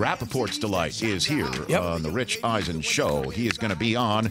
Rapaport's Delight is here on the Rich Eisen Show. He is going to be on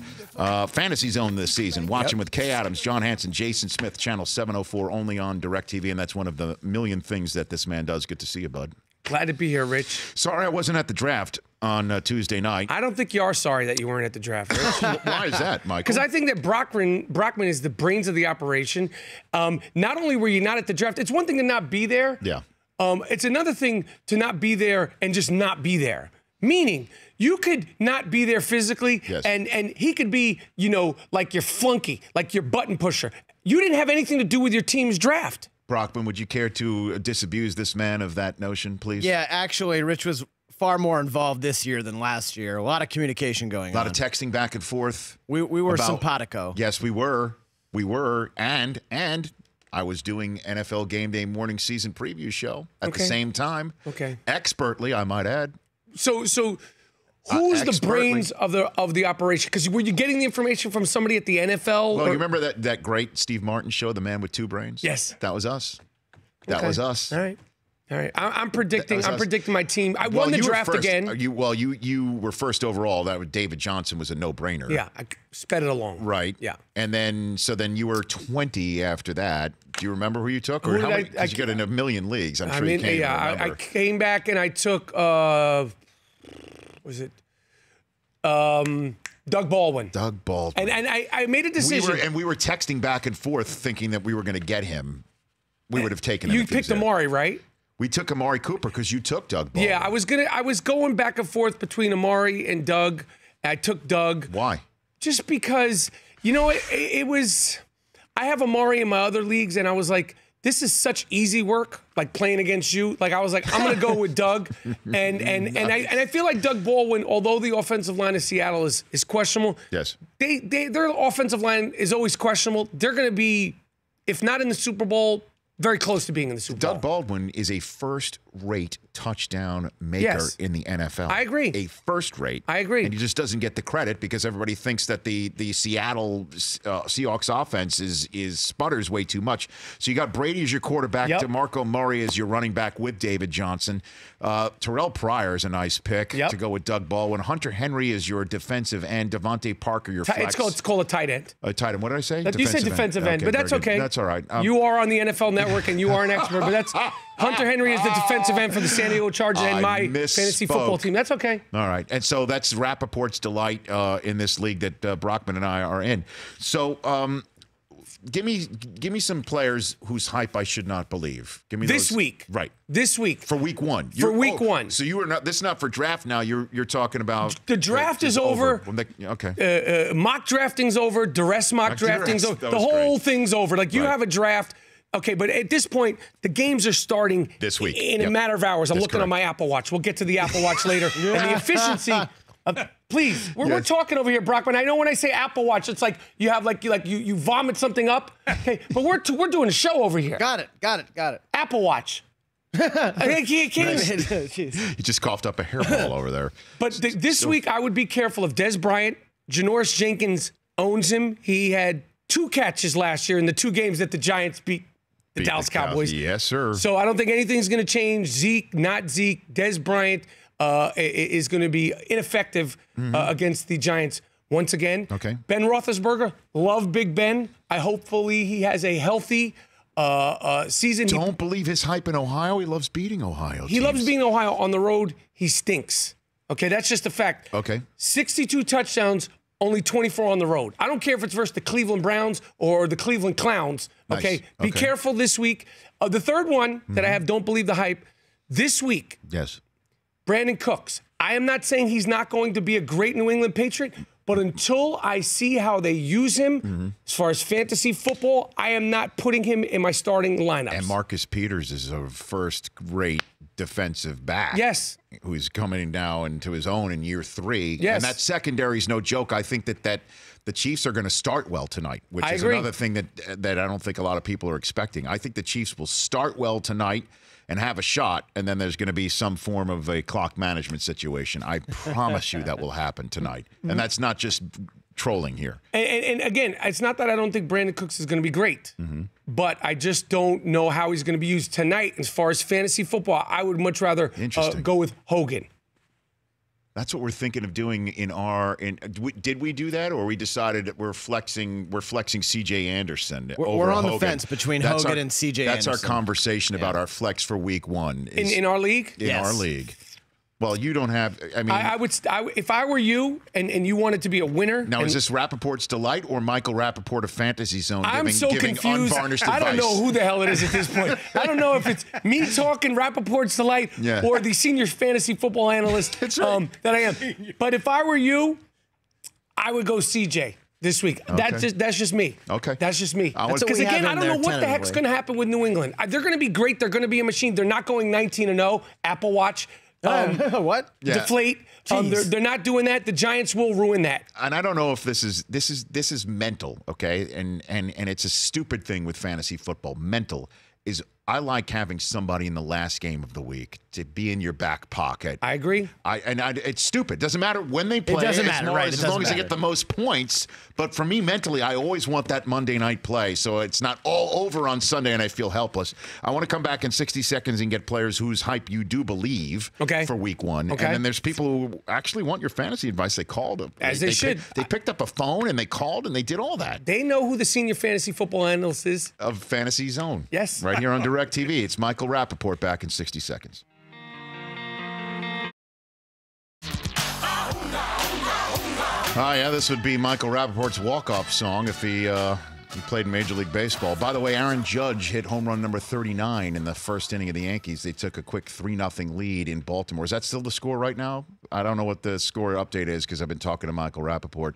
Fantasy Zone this season, watching with Kay Adams, John Hanson, Jason Smith, Channel 704, only on DirecTV, and that's one of the million things that this man does. Good to see you, bud. Glad to be here, Rich. Sorry I wasn't at the draft on Tuesday night. I don't think you are sorry that you weren't at the draft, Rich. Why is that, Michael? Because I think that Brockman is the brains of the operation. Not only were you not at the draft, it's one thing to not be there. Yeah. It's another thing to not be there and just not be there. Meaning, you could not be there physically, yes, and he could be, you know, like your flunky, like your button pusher. You didn't have anything to do with your team's draft. Brockman, would you care to disabuse this man of that notion, please? Yeah, actually, Rich was far more involved this year than last year. A lot of communication going on. A lot of texting back and forth. We were simpatico. Yes, we were. We were. And I was doing NFL Game Day morning season preview show at the same time. Okay. Expertly, I might add. So who's the brains of the operation? Because were you getting the information from somebody at the NFL? Well, you remember that great Steve Martin show, The Man with Two Brains? Yes. That was us. That was us. All right. I'm predicting my team. I won the draft again. You were first overall. That was David Johnson was a no-brainer. Yeah, I sped it along. Right. Yeah. And then you were 20 after that. Do you remember who you took? Or how many? Because you got in a million leagues. I'm sure you can't even remember. I came back and I took was it Doug Baldwin. Doug Baldwin. And I made a decision. We were texting back and forth thinking that we were going to get him. We would have taken him. You picked Amari, right? We took Amari Cooper because you took Doug Baldwin. Yeah, I was going back and forth between Amari and Doug. I took Doug. Why? Just because, you know, it was. I have Amari in my other leagues, and I was like, this is such easy work, like playing against you. Like I was like, I'm gonna go with Doug, and I feel like Doug Baldwin, although the offensive line of Seattle is questionable. Yes. Their offensive line is always questionable. They're gonna be, if not in the Super Bowl, very close to being in the Super Bowl. Doug Baldwin is a first-rate touchdown maker in the NFL. I agree. A first-rate. I agree. And he just doesn't get the credit because everybody thinks that the Seattle Seahawks offense is sputters way too much. So you got Brady as your quarterback, DeMarco Murray as your running back with David Johnson. Terrell Pryor is a nice pick to go with Doug Baldwin. Hunter Henry is your defensive end. Devontae Parker, your flex. It's called a tight end. A tight end. What did I say? You said defensive end, but that's okay. That's all right. You are on the NFL Network. And you are an expert, but that's Hunter Henry is the defensive end for the San Diego Chargers and my fantasy football team. That's okay. All right, and so that's Rapaport's Delight in this league that Brockman and I are in. So give me some players whose hype I should not believe. Give me this week, right? This week for week one. For week one. So you were not. This is not for draft now. You're talking about the draft is over. Okay. Mock drafting's over. Duress mock drafting's over. The whole thing's over. Like you have a draft. Okay, but at this point, the games are starting this week in a matter of hours. I'm looking on my Apple Watch. We'll get to the Apple Watch later. And the efficiency of, please, we're talking over here, Brockman. I know when I say Apple Watch, it's like you have you vomit something up. Okay, but we're doing a show over here. Got it. Apple Watch. You just coughed up a hairball over there. But this week, I would be careful of Des Bryant. Janoris Jenkins owns him. He had 2 catches last year in the 2 games that the Giants beat the Dallas Cowboys. Yes, sir. So I don't think anything's going to change. Zeke, not Zeke. Des Bryant is going to be ineffective against the Giants once again. Okay. Ben Roethlisberger, love Big Ben. Hopefully he has a healthy season. Don't believe his hype in Ohio. He loves beating Ohio. He loves beating Ohio. On the road, he stinks. Okay, that's just a fact. Okay. 62 touchdowns. Only 24 on the road. I don't care if it's versus the Cleveland Browns or the Cleveland Clowns. Okay, nice. Be careful this week. The third one that I have, don't believe the hype. This week, yes, Brandon Cooks. I am not saying he's not going to be a great New England Patriot, but until I see how they use him as far as fantasy football, I am not putting him in my starting lineups. And Marcus Peters is a first-rate defensive back. Yes. Who's coming now into his own in year 3. Yes. And that secondary is no joke. I think that the Chiefs are going to start well tonight, which is another thing that I don't think a lot of people are expecting. I think the Chiefs will start well tonight and have a shot, and then there's going to be some form of a clock management situation. I promise you that will happen tonight. And that's not just trolling here. And again, it's not that I don't think Brandon Cooks is going to be great, but I just don't know how he's going to be used tonight. As far as fantasy football, I would much rather go with Hogan. That's what we're thinking of doing in our. Did we do that, or we decided that we're flexing C.J. Anderson? We're on Hogan? the fence between Hogan and C.J. Anderson. That's our conversation about our flex for Week 1. In our league? In our league. Well, you don't have. I mean, I would if I were you and you wanted to be a winner. Now, is this Rapaport's Delight or Michael Rapaport of Fantasy Zone? I'm so confused. Unvarnished I advice? don't know who the hell it is at this point. I don't know if it's me talking Rapaport's Delight or the senior fantasy football analyst That's right. that I am. But if I were you, I would go CJ this week. Okay. That's just me. Okay. That's just me. Because again, I don't know what the heck's going to happen with New England. They're going to be great. They're going to be a machine. They're not going 19-0. Apple Watch. What? Yeah. Deflate. They're not doing that. The Giants will ruin that. And I don't know if this is mental, okay? And it's a stupid thing with fantasy football. Mental is I like having somebody in the last game of the week to be in your back pocket. I agree. It's stupid. Doesn't matter when they play. It doesn't matter, right? As long as they get the most points. But for me, mentally, I always want that Monday night play, so it's not all over on Sunday and I feel helpless. I want to come back in 60 seconds and get players whose hype you do believe for Week 1. Okay. And then there's people who actually want your fantasy advice. They called. They should. They picked up a phone and they called and they did all that. They know who the senior fantasy football analyst is. Of Fantasy Zone. Yes. Right here on DirecTV. It's Michael Rapaport back in 60 seconds. Yeah, this would be Michael Rapaport's walk-off song if he played in Major League Baseball. By the way, Aaron Judge hit home run number 39 in the first inning of the Yankees. They took a quick 3-0 lead in Baltimore. Is that still the score right now? I don't know what the score update is because I've been talking to Michael Rapaport.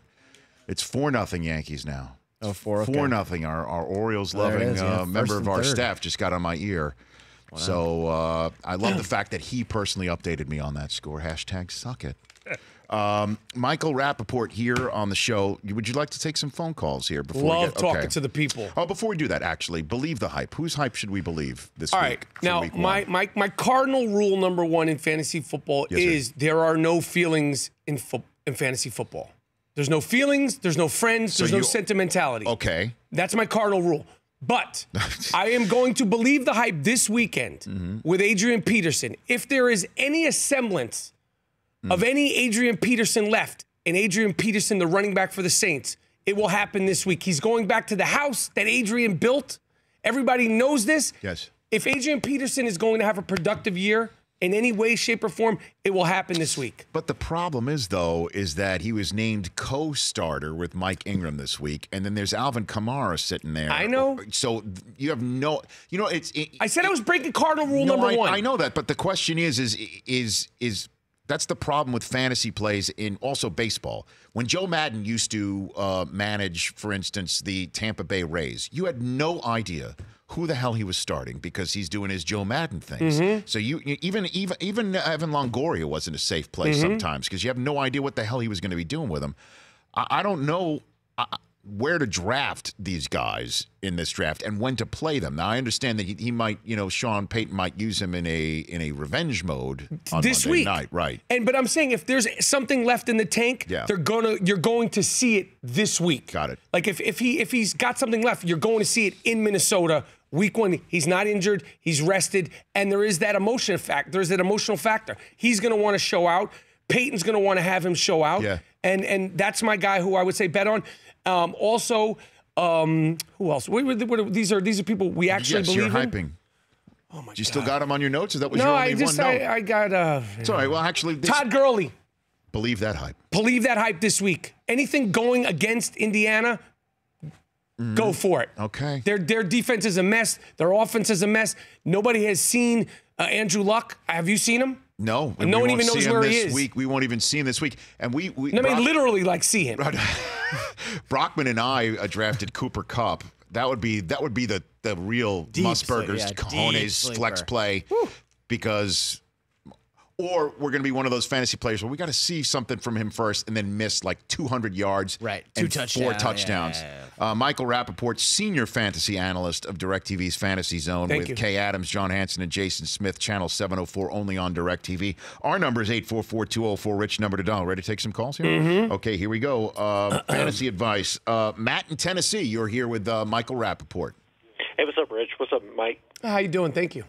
It's 4-0 Yankees now. Oh, 4-0. 4-0. Our Orioles-loving member of our staff just got on my ear. Wow. So I love the fact that he personally updated me on that score. Hashtag suck it. Michael Rapaport here on the show. Would you like to take some phone calls here? Love talking to the people. Oh, before we do that, actually, believe the hype. Whose hype should we believe this week? All right. Now, my cardinal rule number 1 in fantasy football is there are no feelings in fantasy football. There's no feelings. There's no friends. There's no sentimentality. Okay. That's my cardinal rule. But I am going to believe the hype this weekend with Adrian Peterson. If there is any semblance of any Adrian Peterson left, and Adrian Peterson, the running back for the Saints, it will happen this week. He's going back to the house that Adrian built. Everybody knows this. Yes. If Adrian Peterson is going to have a productive year in any way, shape, or form, it will happen this week. But the problem is, though, is that he was named co-starter with Mike Ingram this week, and then there's Alvin Kamara sitting there. I know. So you have no, I said I was breaking cardinal rule number 1. I know that, but the question is that's the problem with fantasy plays in also baseball. When Joe Madden used to manage, for instance, the Tampa Bay Rays, you had no idea who the hell he was starting because he's doing his Joe Madden things. So you even Evan Longoria wasn't a safe play sometimes because you have no idea what the hell he was going to be doing with him. I don't know where to draft these guys in this draft and when to play them. Now I understand that he might, Sean Payton might use him in a revenge mode on this Monday week. night, right? But I'm saying if there's something left in the tank, you're going to see it this week. Got it. Like if he's got something left, you're going to see it in Minnesota. Week 1, he's not injured, he's rested, and there is that emotional factor. He's going to want to show out. Peyton's going to want to have him show out. Yeah. And that's my guy who I would say bet on. Also, who else? These are people we actually believe you're in. Hyping. Oh my God. You still got him on your notes? Is that what no, your I only just one? No, I got. it's all right. Well, actually, Todd Gurley. Believe that hype. Believe that hype this week. Anything going against Indiana, go for it. Okay. Their defense is a mess. Their offense is a mess. Nobody has seen Andrew Luck. Have you seen him? No. And no one even knows where he is. We won't even see him this week. And we literally see him. Brockman and I drafted Cooper Kupp. That would be the real Musburgers, cojones, flex play. Woo. Because or we're going to be one of those fantasy players where we got to see something from him first and then miss like 200 yards and 4 touchdowns. Michael Rapaport, senior fantasy analyst of DirecTV's Fantasy Zone with Kay Adams, John Hansen, and Jason Smith, channel 704, only on DirecTV. Our number is 844-204-RICH, number to dial. Ready to take some calls here? Okay, here we go. Fantasy advice. Matt in Tennessee, you're here with Michael Rapaport. Hey, what's up, Rich? What's up, Mike? How you doing? Thank you.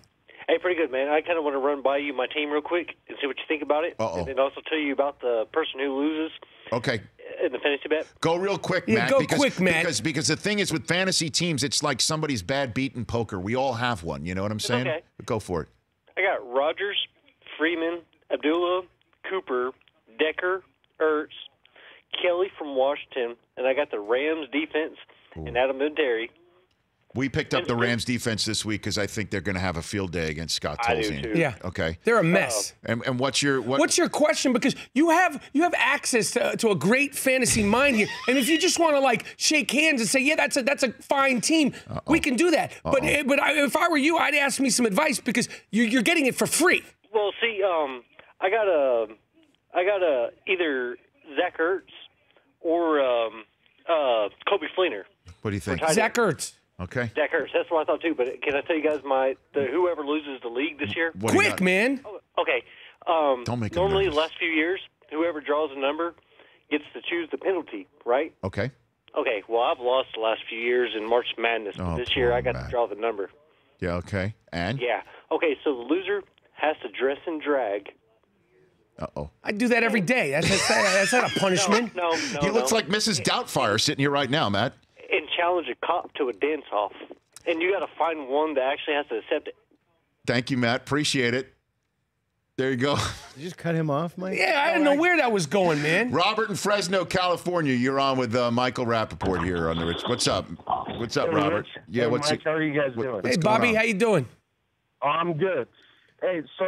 Hey, Hey, pretty good, man. I kind of want to run by you my team real quick and see what you think about it. And then also tell you about the person who loses. Okay. In the fantasy bet. Go real quick, Matt. Because the thing is with fantasy teams, it's like somebody's bad beat in poker. We all have one. You know what I'm saying? Okay. Go for it. I got Rodgers, Freeman, Abdullah, Cooper, Decker, Ertz, Kelly from Washington, and I got the Rams defense and Adam Vinatieri. We picked up the Rams defense this week because I think they're going to have a field day against Scott Tolzien. I do too. Yeah. Okay. They're a mess. And what's your question? Because you have access to a great fantasy mind here, and if you just want to like shake hands and say, yeah, that's a fine team, we can do that. But if I were you, I'd ask me some advice because you're getting it for free. Well, see, I got either Zach Ertz or Kobe Fleener. What do you think? Zach Ertz. Okay. Zach Ertz. That's what I thought too. But can I tell you guys whoever loses the league this year? Quick, man. Oh, okay. Don't make it normally nervous. the last few years, whoever draws a number gets to choose the penalty, right? Okay. Okay. Well, I've lost the last few years in March Madness, but this year I got to draw the number. Yeah. Okay. And. Yeah. Okay. So the loser has to dress and drag. I do that every day. That's not a punishment. No. He looks like Mrs. Doubtfire sitting here right now, Matt. And challenge a cop to a dance-off. And you got to find one that actually has to accept it. Thank you, Matt. Appreciate it. There you go. Did you just cut him off, Mike? Yeah, I didn't know where that was going, man. Robert in Fresno, California. You're on with Michael Rapaport here on the Rich. What's up? What's up, Robert? Yeah, Mike, how are you guys doing? Hey, Bobby, how you doing? I'm good. Hey, so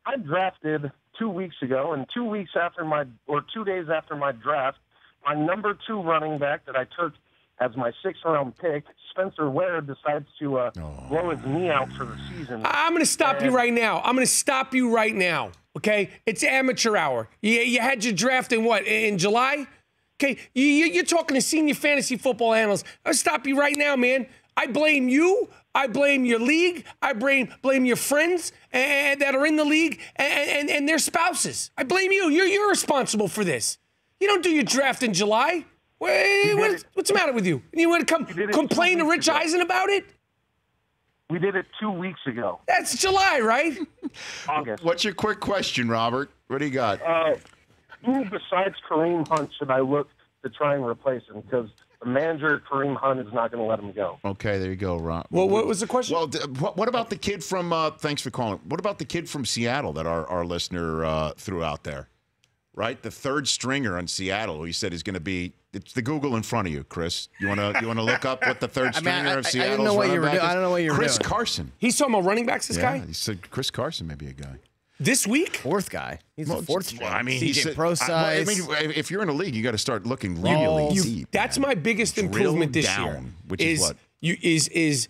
I drafted 2 weeks ago, and 2 days after my draft, my number 2 running back that I took as my 6th-round pick, Spencer Ware, decides to blow his knee out for the season. I'm going to stop you right now. Okay? It's amateur hour. You had your draft in July? Okay? You're talking to senior fantasy football analysts. I'll stop you right now, man. I blame you. I blame your league. I blame your friends that are in the league and their spouses. I blame you. You're responsible for this. You don't do your draft in July. What's the matter with you? You want to come complain to Rich Eisen about it? We did it 2 weeks ago. That's July, right? August. What's your quick question, Robert? What do you got? Who besides Kareem Hunt should I look to try and replace him? Because the manager, Kareem Hunt, is not going to let him go. Okay, there you go, Rob. Well, what was the question? Well, what about the kid from, thanks for calling. What about the kid from Seattle that our listener threw out there? Right? The third stringer on Seattle, who he said is going to be, it's the Google in front of you, Chris. You want to look up what the third stringer of Seattle's running back is? I don't know what you were doing. Chris Carson. He's talking about running backs, this guy? He said Chris Carson may be a guy. This week? Fourth guy. He's the fourth string. I mean, CJ Pro size. I mean, if you're in a league, you got to start looking really deep. That's my biggest improvement this year. Which is what? Is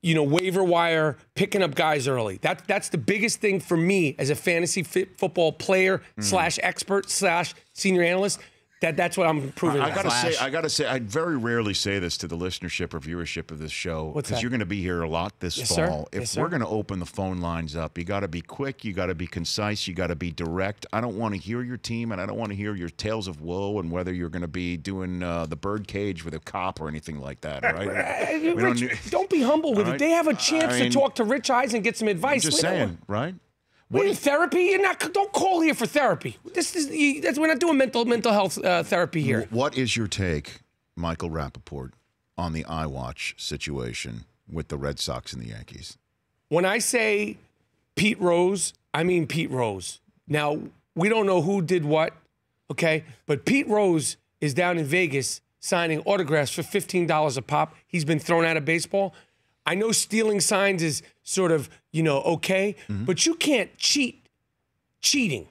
waiver wire, picking up guys early. That's the biggest thing for me as a fantasy football player / expert / senior analyst. That's what I'm improving. I gotta say, I very rarely say this to the listenership or viewership of this show because you're going to be here a lot this fall. If we're going to open the phone lines up, you got to be quick, you got to be concise, you got to be direct. I don't want to hear your team, and I don't want to hear your tales of woe and whether you're going to be doing the bird cage with a cop or anything like that. All right? Rich, don't be humble with it. They have a chance to talk to Rich Eisen and get some advice. I'm just saying, right? Therapy? You're not. Don't call here for therapy. We're not doing mental health therapy here. What is your take, Michael Rapaport, on the iWatch situation with the Red Sox and the Yankees? When I say Pete Rose, I mean Pete Rose. Now, we don't know who did what, okay? But Pete Rose is down in Vegas signing autographs for $15 a pop. He's been thrown out of baseball. I know stealing signs is sort of, okay, but you can't cheating.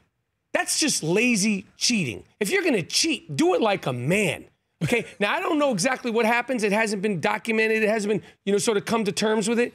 That's just lazy cheating. If you're going to cheat, do it like a man, okay? Now, I don't know exactly what happens. It hasn't been documented. It hasn't been, sort of come to terms with it.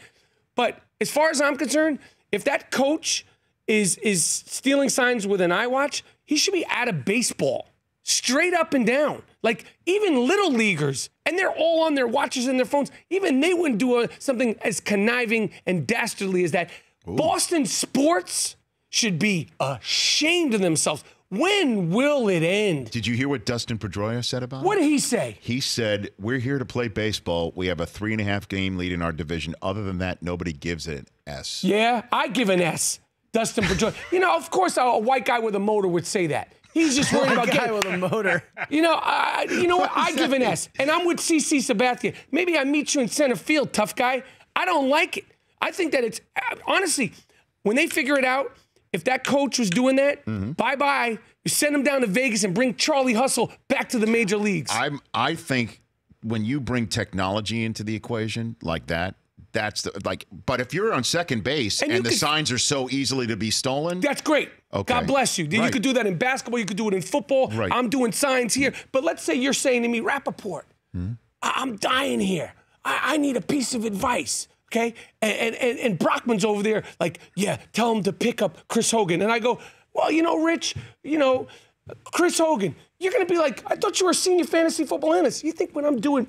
But as far as I'm concerned, if that coach is stealing signs with an iWatch, he should be out of baseball. Straight up and down. Like, even little leaguers, and they're all on their watches and their phones, even they wouldn't do something as conniving and dastardly as that. Ooh. Boston sports should be ashamed of themselves. When will it end? Did you hear what Dustin Pedroia said about it? What did he say? He said, we're here to play baseball. We have a 3.5 game lead in our division. Other than that, nobody gives it an S. Yeah, I give an S. Dustin Pedroia. You know, of course, a white guy with a motor would say that. He's just worried about guy with a motor. You know what? I give an S. And I'm with CC Sabathia. Maybe I meet you in center field, tough guy. I don't like it. I think that it's, honestly, when they figure it out, if that coach was doing that, bye-bye. You send him down to Vegas and bring Charlie Hustle back to the major leagues. I think when you bring technology into the equation like that, that's but if you're on second base and the signs are so easily to be stolen. That's great. Okay. God bless you. You could do that in basketball. You could do it in football. Right. I'm doing signs here. But let's say you're saying to me, Rapaport, I'm dying here. I need a piece of advice. Okay? And Brockman's over there like, yeah, tell him to pick up Chris Hogan. And I go, well, you know, Rich, you know, Chris Hogan, you're going to be like, I thought you were a senior fantasy football analyst. You think when I'm doing...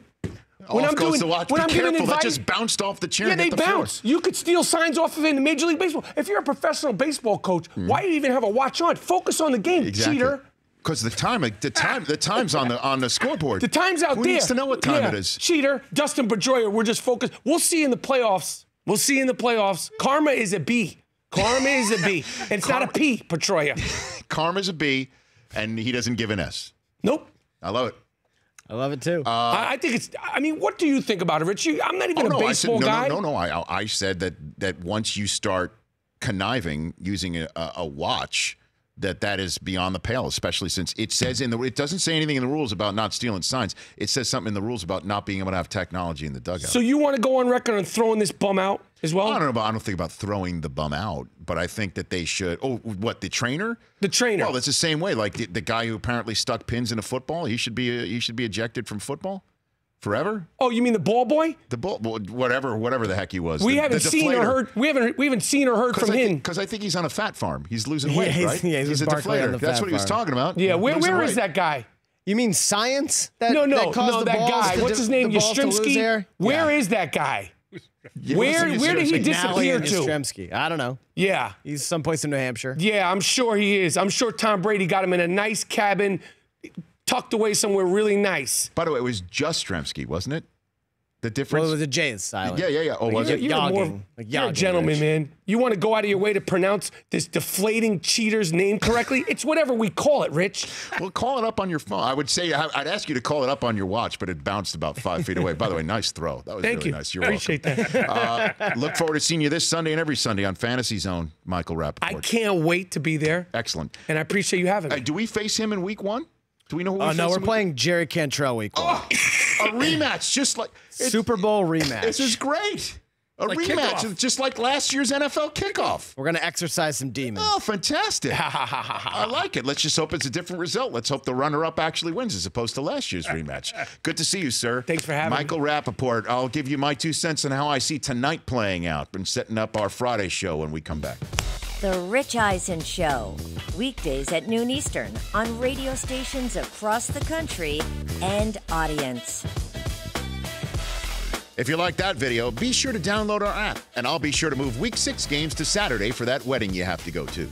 When I'm giving advice, that just bounced off the chair. Yeah, they bounce. You could steal signs off of it in Major League Baseball. If you're a professional baseball coach, why do you even have a watch on? Focus on the game, cheater. Because the time's on the scoreboard. The time's out there. Who needs to know what time it is? Cheater, Dustin Pedroia. We're just focused. We'll see you in the playoffs. Karma is a B. And it's not a P, Pedroia. Karma's a B, and he doesn't give an S. Nope. I love it. I love it too. I think it's. I mean, what do you think about it, Rich? I'm not even a baseball guy. No. I said that once you start conniving using a watch, that is beyond the pale, especially since it says it doesn't say anything in the rules about not stealing signs. It says something in the rules about not being able to have technology in the dugout. So you want to go on record on throwing this bum out as well? I don't think about throwing the bum out, but I think that they should. Oh, what, the trainer? The trainer. Well, that's the same way. Like the guy who apparently stuck pins in a football, he should be ejected from football forever. Oh, you mean the ball boy? The ball, whatever the heck he was. We haven't seen or heard. We haven't seen or heard from him because I think he's on a fat farm. He's losing weight, right? Yeah, he's a deflator. That's what he was talking about. Yeah, where is that guy? You mean science? No, that guy. What's his name? Yastrzemski. Where is that guy? Where did he disappear to? Yastrzemski. I don't know. Yeah. He's someplace in New Hampshire. Yeah, I'm sure he is. I'm sure Tom Brady got him in a nice cabin, tucked away somewhere really nice. By the way, it was Yastrzemski, wasn't it? The difference? Well, it was a J is silent. Yeah. Oh, was it? You're a gentleman, man. You want to go out of your way to pronounce this deflating cheater's name correctly? It's whatever we call it, Rich. Well, call it up on your phone. I would say, I'd ask you to call it up on your watch, but it bounced about 5 feet away. By the way, nice throw. That was really nice. You're Appreciate welcome. that. Look forward to seeing you this Sunday and every Sunday on Fantasy Zone, Michael Rapaport. I can't wait to be there. Excellent. And I appreciate you having me. Do we face him in week 1? Do we know who we face? No, we're playing Jerry Cantrell week 1. A rematch, just like Super Bowl rematch. This is great. A rematch, just like last year's NFL kickoff. We're going to exercise some demons. Oh, fantastic. I like it. Let's just hope it's a different result. Let's hope the runner-up actually wins as opposed to last year's rematch. Good to see you, sir. Thanks for having me. Michael Rapaport, I'll give you my 2 cents on how I see tonight playing out and setting up our Friday show when we come back. The Rich Eisen Show, weekdays at noon Eastern on radio stations across the country and audience. If you like that video, be sure to download our app, and I'll be sure to move Week 6 games to Saturday for that wedding you have to go to.